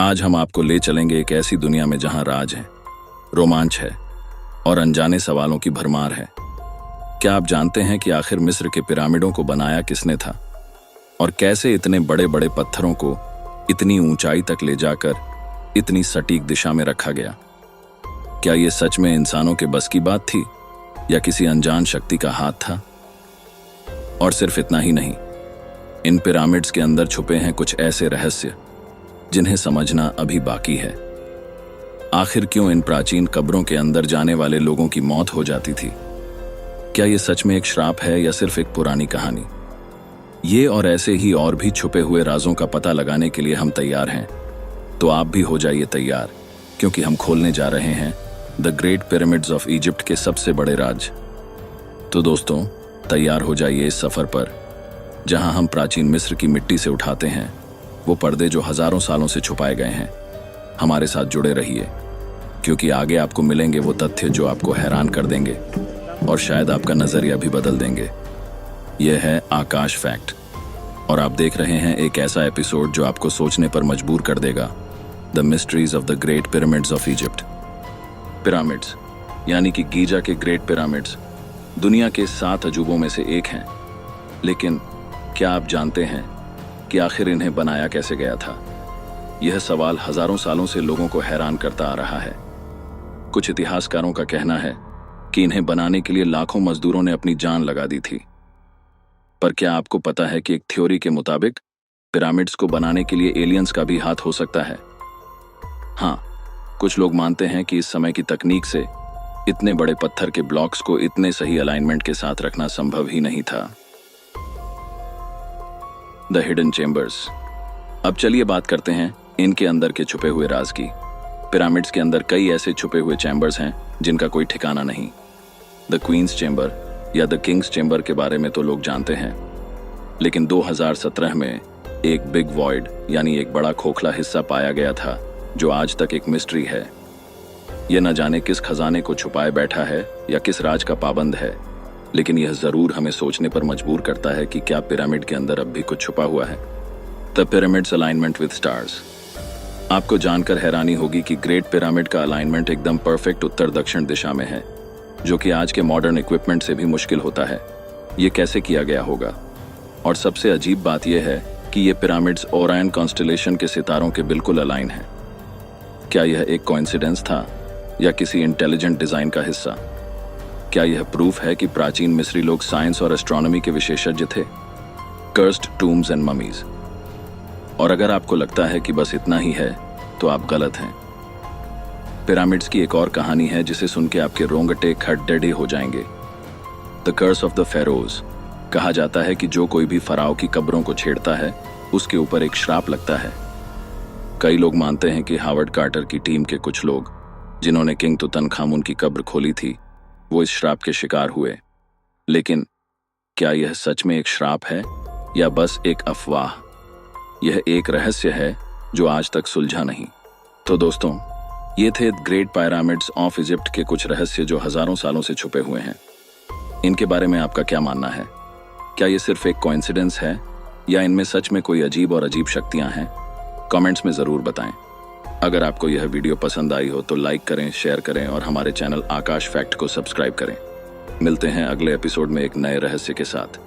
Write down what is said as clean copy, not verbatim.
आज हम आपको ले चलेंगे एक ऐसी दुनिया में जहां राज है, रोमांच है और अनजाने सवालों की भरमार है। क्या आप जानते हैं कि आखिर मिस्र के पिरामिडों को बनाया किसने था और कैसे इतने बड़े बड़े पत्थरों को इतनी ऊंचाई तक ले जाकर इतनी सटीक दिशा में रखा गया? क्या ये सच में इंसानों के बस की बात थी या किसी अनजान शक्ति का हाथ था? और सिर्फ इतना ही नहीं, इन पिरामिड्स के अंदर छुपे हैं कुछ ऐसे रहस्य जिन्हें समझना अभी बाकी है। आखिर क्यों इन प्राचीन कब्रों के अंदर जाने वाले लोगों की मौत हो जाती थी? क्या ये सच में एक श्राप है या सिर्फ एक पुरानी कहानी? ये और ऐसे ही और भी छुपे हुए राजों का पता लगाने के लिए हम तैयार हैं। तो आप भी हो जाइए तैयार, क्योंकि हम खोलने जा रहे हैं the great pyramids of Egypt के सबसे बड़े राज। तो दोस्तों, तैयार हो जाइए इस सफर पर, जहां हम प्राचीन मिस्र की मिट्टी से उठाते हैं वो पर्दे जो हजारों सालों से छुपाए गए हैं। हमारे साथ जुड़े रहिए, क्योंकि आगे आपको मिलेंगे वो तथ्य जो आपको हैरान कर देंगे और शायद आपका नजरिया भी बदल देंगे। यह है आकाश फैक्ट, और आप देख रहे हैं एक ऐसा एपिसोड जो आपको सोचने पर मजबूर कर देगा। The mysteries of the great pyramids of Egypt. Pyramids यानी कि गीजा के ग्रेट पिरामिड्स दुनिया के 7 अजूबों में से एक हैं। लेकिन क्या आप जानते हैं कि आखिर इन्हें बनाया कैसे गया था? यह सवाल हजारों सालों से लोगों को हैरान करता आ रहा है। कुछ इतिहासकारों का कहना है कि इन्हें बनाने के लिए लाखों मजदूरों ने अपनी जान लगा दी थी। पर क्या आपको पता है कि एक थ्योरी के मुताबिक पिरामिड्स को बनाने के लिए एलियंस का भी हाथ हो सकता है? हाँ, कुछ लोग मानते हैं कि इस समय की तकनीक से इतने बड़े पत्थर के ब्लॉक्स को इतने सही अलाइनमेंट के साथ रखना संभव ही नहीं था। The hidden chambers. अब चलिए बात करते हैं इनके अंदर के छुपे हुए राज की। पिरामिड्स के अंदर कई ऐसे छुपे हुए चैम्बर्स हैं जिनका कोई ठिकाना नहीं। द क्वींस चेंबर या द किंग्स चेंबर के बारे में तो लोग जानते हैं, लेकिन 2017 में एक बिग वॉइड यानी एक बड़ा खोखला हिस्सा पाया गया था जो आज तक एक मिस्ट्री है। यह न जाने किस खजाने को छुपाए बैठा है या किस राज का पाबंद है, लेकिन यह जरूर हमें सोचने पर मजबूर करता है कि क्या पिरामिड के अंदर अब भी कुछ छुपा हुआ है। The pyramids alignment with stars. आपको जानकर हैरानी होगी कि ग्रेट पिरामिड का अलाइनमेंट एकदम परफेक्ट उत्तर दक्षिण दिशा में है, जो कि आज के मॉडर्न इक्विपमेंट से भी मुश्किल होता है। ये कैसे किया गया होगा? और सबसे अजीब बात यह है कि ये पिरामिड्स ओरायन कॉन्स्टेलेशन के सितारों के बिल्कुल अलाइन हैं। क्या यह एक कोइंसिडेंस था या किसी इंटेलिजेंट डिजाइन का हिस्सा? क्या यह प्रूफ है कि प्राचीन मिस्री लोग साइंस और एस्ट्रोनॉमी के विशेषज्ञ थे? Cursed tombs and mummies. और अगर आपको लगता है कि बस इतना ही है तो आप गलत हैं। पिरामिड्स की एक और कहानी है जिसे सुन के आपके रोंगटे खड़े हो जाएंगे। The curse of the pharaohs. कहा जाता है कि जो कोई भी फराओ की कब्रों को छेड़ता है उसके ऊपर एक श्राप लगता है। कई लोग मानते हैं कि हावर्ड कार्टर की टीम के कुछ लोग, जिन्होंने किंग तुतनखामुन की कब्र खोली थी, वो इस श्राप के शिकार हुए। लेकिन क्या यह सच में एक श्राप है या बस एक अफवाह? यह एक रहस्य है जो आज तक सुलझा नहीं। तो दोस्तों, ये थे ग्रेट पिरामिड्स ऑफ इजिप्ट के कुछ रहस्य जो हजारों सालों से छुपे हुए हैं। इनके बारे में आपका क्या मानना है? क्या ये सिर्फ एक कोइंसिडेंस है या इनमें सच में कोई अजीब और अजीब शक्तियां हैं? कमेंट्स में जरूर बताएं। अगर आपको यह वीडियो पसंद आई हो तो लाइक करें, शेयर करें और हमारे चैनल आकाश फैक्ट को सब्सक्राइब करें। मिलते हैं अगले एपिसोड में एक नए रहस्य के साथ।